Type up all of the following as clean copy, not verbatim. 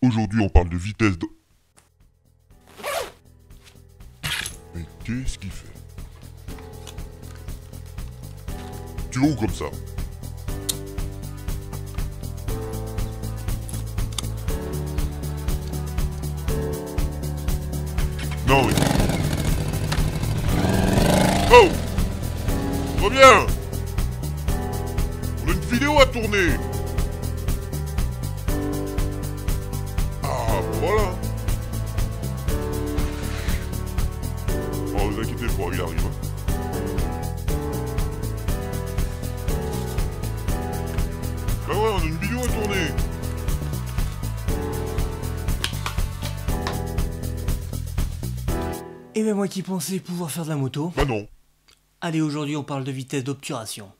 Aujourd'hui, on parle de vitesse de... Mais qu'est-ce qu'il fait? Tu vas où comme ça? Non mais... Oh! Reviens! On a une vidéo à tourner! Ah, voilà! Oh, vous inquiétez pas, il arrive. Bah ouais, on a une vidéo à tourner! Et ben moi qui pensais pouvoir faire de la moto. Bah non. Allez, aujourd'hui on parle de vitesse d'obturation.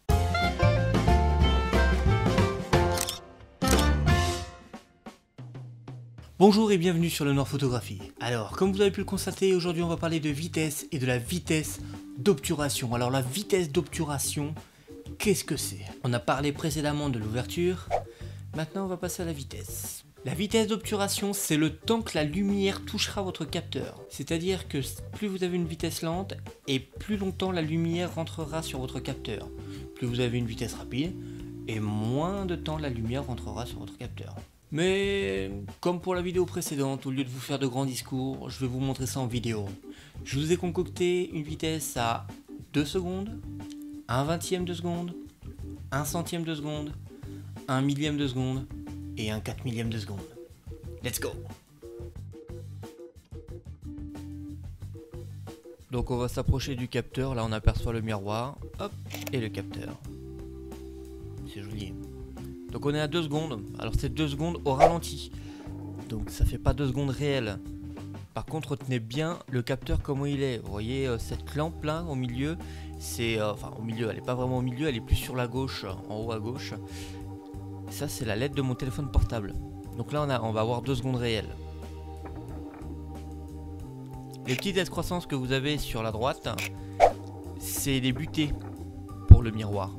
Bonjour et bienvenue sur le Nord Photographie. Alors, comme vous avez pu le constater, aujourd'hui on va parler de vitesse et de la vitesse d'obturation. Alors la vitesse d'obturation, qu'est-ce que c'est? On a parlé précédemment de l'ouverture, maintenant on va passer à la vitesse. La vitesse d'obturation, c'est le temps que la lumière touchera votre capteur. C'est-à-dire que plus vous avez une vitesse lente, et plus longtemps la lumière rentrera sur votre capteur. Plus vous avez une vitesse rapide, et moins de temps la lumière rentrera sur votre capteur. Mais comme pour la vidéo précédente, au lieu de vous faire de grands discours, je vais vous montrer ça en vidéo. Je vous ai concocté une vitesse à 2 secondes, 1 vingtième de seconde, 1 centième de seconde, 1 millième de seconde, et un 4 millième de seconde. Let's go! Donc on va s'approcher du capteur, là on aperçoit le miroir, hop, et le capteur. C'est joli. Donc on est à 2 secondes, alors c'est 2 secondes au ralenti. Donc ça fait pas 2 secondes réelles. Par contre retenez bien le capteur comment il est. Vous voyez cette lampe là au milieu, c'est... enfin au milieu, elle est pas vraiment au milieu, elle est plus sur la gauche, en haut à gauche. Ça c'est la LED de mon téléphone portable. Donc là on va avoir 2 secondes réelles. Les petites excroissances que vous avez sur la droite, c'est les butées pour le miroir.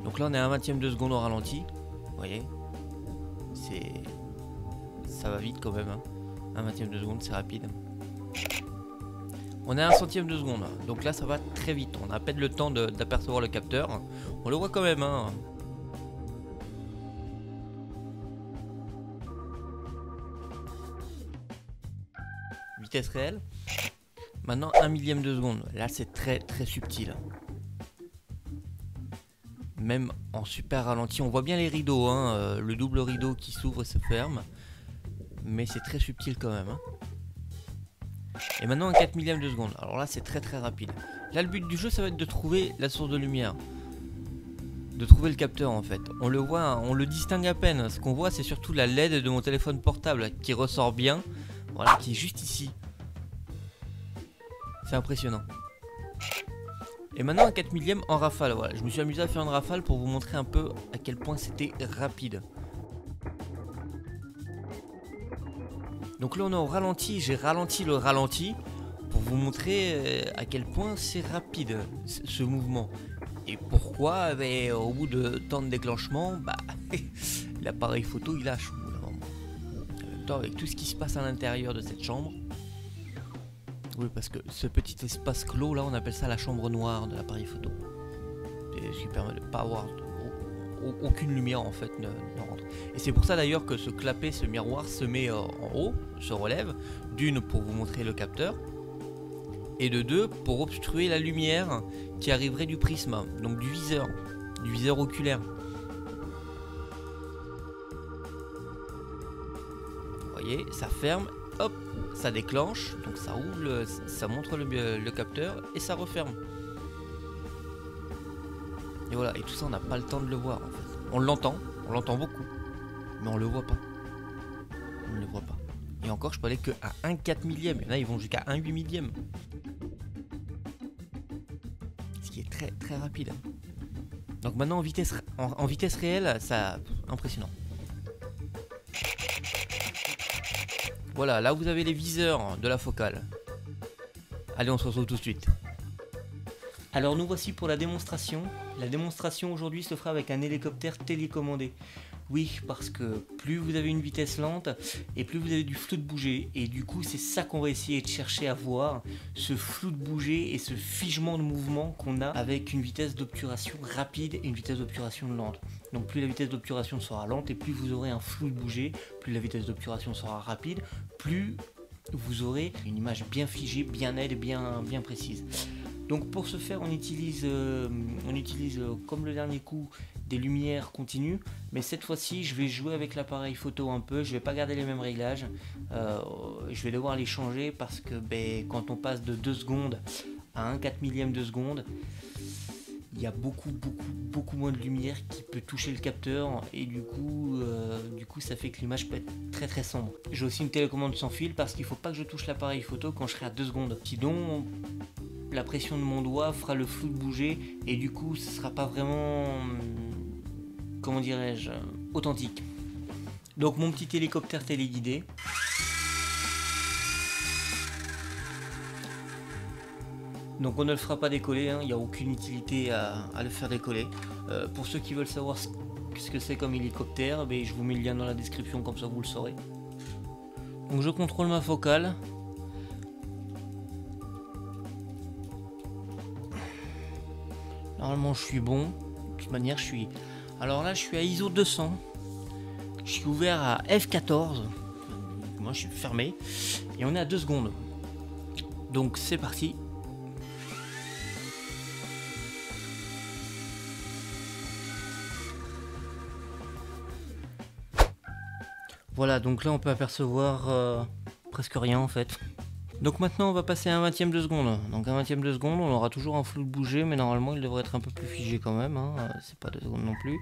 Donc là on est à 1 vingtième de seconde au ralenti. Vous voyez, ça va vite quand même, hein. 1 vingtième de seconde, c'est rapide. On est à 1 centième de seconde. Donc là ça va très vite. On a à peine le temps d'apercevoir le capteur. On le voit quand même, hein. Vitesse réelle. Maintenant 1 millième de seconde. Là c'est très subtil. Même en super ralenti, on voit bien les rideaux, hein, le double rideau qui s'ouvre et se ferme. Mais c'est très subtil quand même, hein. Et maintenant un 4 millième de seconde. Alors là c'est très rapide. Là le but du jeu ça va être de trouver la source de lumière. De trouver le capteur en fait. On le voit, hein, on le distingue à peine. Ce qu'on voit c'est surtout la LED de mon téléphone portable qui ressort bien. Voilà, qui est juste ici. C'est impressionnant. Et maintenant un 4 millième en rafale. Voilà, je me suis amusé à faire une rafale pour vous montrer un peu à quel point c'était rapide. Donc là on est au ralenti, j'ai ralenti le ralenti pour vous montrer à quel point c'est rapide ce mouvement. Et pourquoi au bout de temps de déclenchement, bah, l'appareil photo il lâche. Avec tout ce qui se passe à l'intérieur de cette chambre. Oui, parce que ce petit espace clos là, on appelle ça la chambre noire de l'appareil photo. Et ce qui permet de ne pas avoir aucune lumière en fait ne rentre. Et c'est pour ça d'ailleurs que ce clapet, ce miroir se met en haut, se relève. D'une pour vous montrer le capteur. Et de deux pour obstruer la lumière qui arriverait du prisme, donc du viseur oculaire. Ça ferme, hop, ça déclenche, donc ça ouvre, ça montre le capteur et ça referme. Et voilà, et tout ça on n'a pas le temps de le voir en fait. On l'entend beaucoup, mais on le voit pas. On ne le voit pas. Et encore je peux aller que à 1 4 millième, et là ils vont jusqu'à 1 8 millième. Ce qui est très rapide. Donc maintenant en vitesse réelle, ça impressionnant. Voilà, là vous avez les viseurs de la focale. Allez, on se retrouve tout de suite. Alors nous voici pour la démonstration. La démonstration aujourd'hui se fera avec un hélicoptère télécommandé. Oui, parce que plus vous avez une vitesse lente et plus vous avez du flou de bouger. Et du coup, c'est ça qu'on va essayer de chercher à voir, ce flou de bouger et ce figement de mouvement qu'on a avec une vitesse d'obturation rapide et une vitesse d'obturation lente. Donc plus la vitesse d'obturation sera lente et plus vous aurez un flou de bouger, plus la vitesse d'obturation sera rapide, plus vous aurez une image bien figée, bien nette et bien précise. Donc pour ce faire, on utilise comme le dernier coup des lumières continues, mais cette fois-ci je vais jouer avec l'appareil photo un peu, je vais pas garder les mêmes réglages, je vais devoir les changer parce que quand on passe de 2 secondes à 1/4 millième de seconde, il y a beaucoup moins de lumière qui peut toucher le capteur et du coup ça fait que l'image peut être très sombre. J'ai aussi une télécommande sans fil parce qu'il faut pas que je touche l'appareil photo quand je serai à 2 secondes. Sinon la pression de mon doigt fera le flou de bouger et du coup ce sera pas vraiment, comment dirais-je, authentique. Donc mon petit hélicoptère téléguidé. Donc on ne le fera pas décoller, hein. Il n'y a aucune utilité à le faire décoller. Pour ceux qui veulent savoir ce que c'est comme hélicoptère, je vous mets le lien dans la description, comme ça vous le saurez. Donc je contrôle ma focale. Normalement je suis bon. De toute manière je suis... Alors là je suis à ISO 200. Je suis ouvert à F14. Moi je suis fermé. Et on est à 2 secondes. Donc c'est parti. Voilà, donc là on peut apercevoir presque rien en fait. Donc maintenant on va passer à 1/20 de seconde. Donc 1/20 de seconde, on aura toujours un flou de bouger, mais normalement il devrait être un peu plus figé quand même, hein. C'est pas 2 secondes non plus.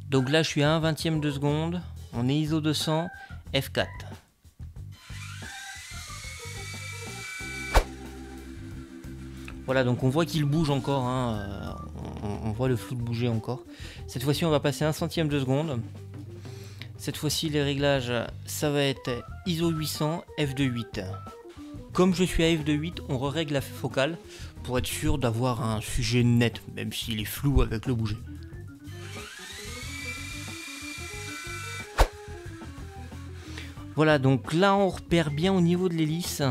Donc là je suis à 1/20 de seconde, on est ISO 200, F4. Voilà, donc on voit qu'il bouge encore, hein. On voit le flou de bouger encore. Cette fois-ci on va passer 1/100 de seconde. Cette fois-ci, les réglages, ça va être ISO 800, f2.8. Comme je suis à f2.8, on règle la focale pour être sûr d'avoir un sujet net, même s'il est flou avec le bouger. Voilà, donc là on repère bien au niveau de l'hélice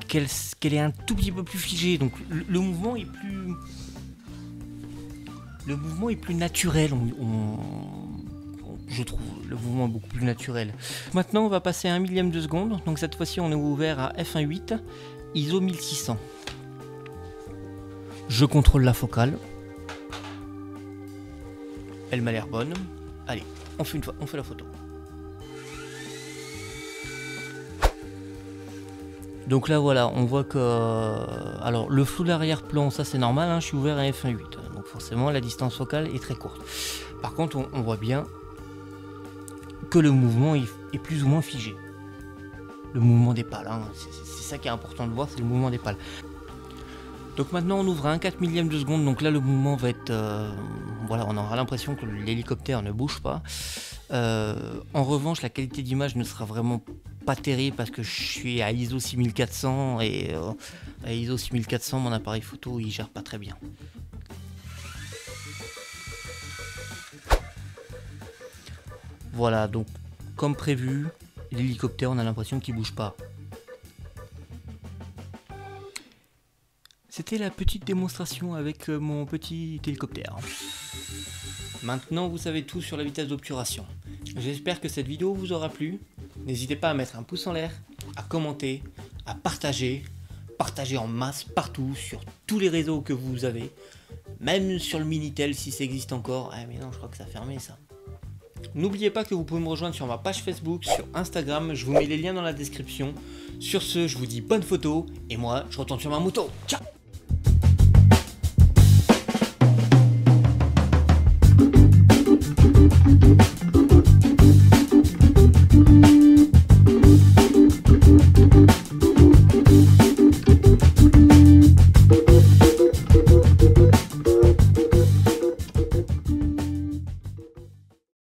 qu'elle est un tout petit peu plus figée. Donc le mouvement est plus naturel. Je trouve le mouvement beaucoup plus naturel. Maintenant on va passer à 1 millième de seconde. Donc cette fois-ci on est ouvert à f1.8, ISO 1600. Je contrôle la focale. Elle m'a l'air bonne. Allez, on fait la photo. Donc là voilà, on voit que... alors le flou de l'arrière-plan, ça c'est normal, hein, je suis ouvert à f1.8. Donc forcément la distance focale est très courte. Par contre on voit bien que le mouvement est plus ou moins figé. Le mouvement des pales, hein, c'est ça qui est important de voir, c'est le mouvement des pales. Donc maintenant on ouvre à 1/4 millième de seconde, donc là le mouvement va être... voilà, on aura l'impression que l'hélicoptère ne bouge pas. En revanche, la qualité d'image ne sera vraiment pas terrible parce que je suis à ISO 6400 et à ISO 6400 mon appareil photo il gère pas très bien. Voilà, donc comme prévu, l'hélicoptère on a l'impression qu'il bouge pas. C'était la petite démonstration avec mon petit hélicoptère. Maintenant vous savez tout sur la vitesse d'obturation. J'espère que cette vidéo vous aura plu. N'hésitez pas à mettre un pouce en l'air, à commenter, à partager en masse partout sur tous les réseaux que vous avez. Même sur le Minitel si ça existe encore. Ah mais non, je crois que ça a fermé ça. N'oubliez pas que vous pouvez me rejoindre sur ma page Facebook, sur Instagram, je vous mets les liens dans la description. Sur ce, je vous dis bonne photo et moi je retourne sur ma moto. Ciao!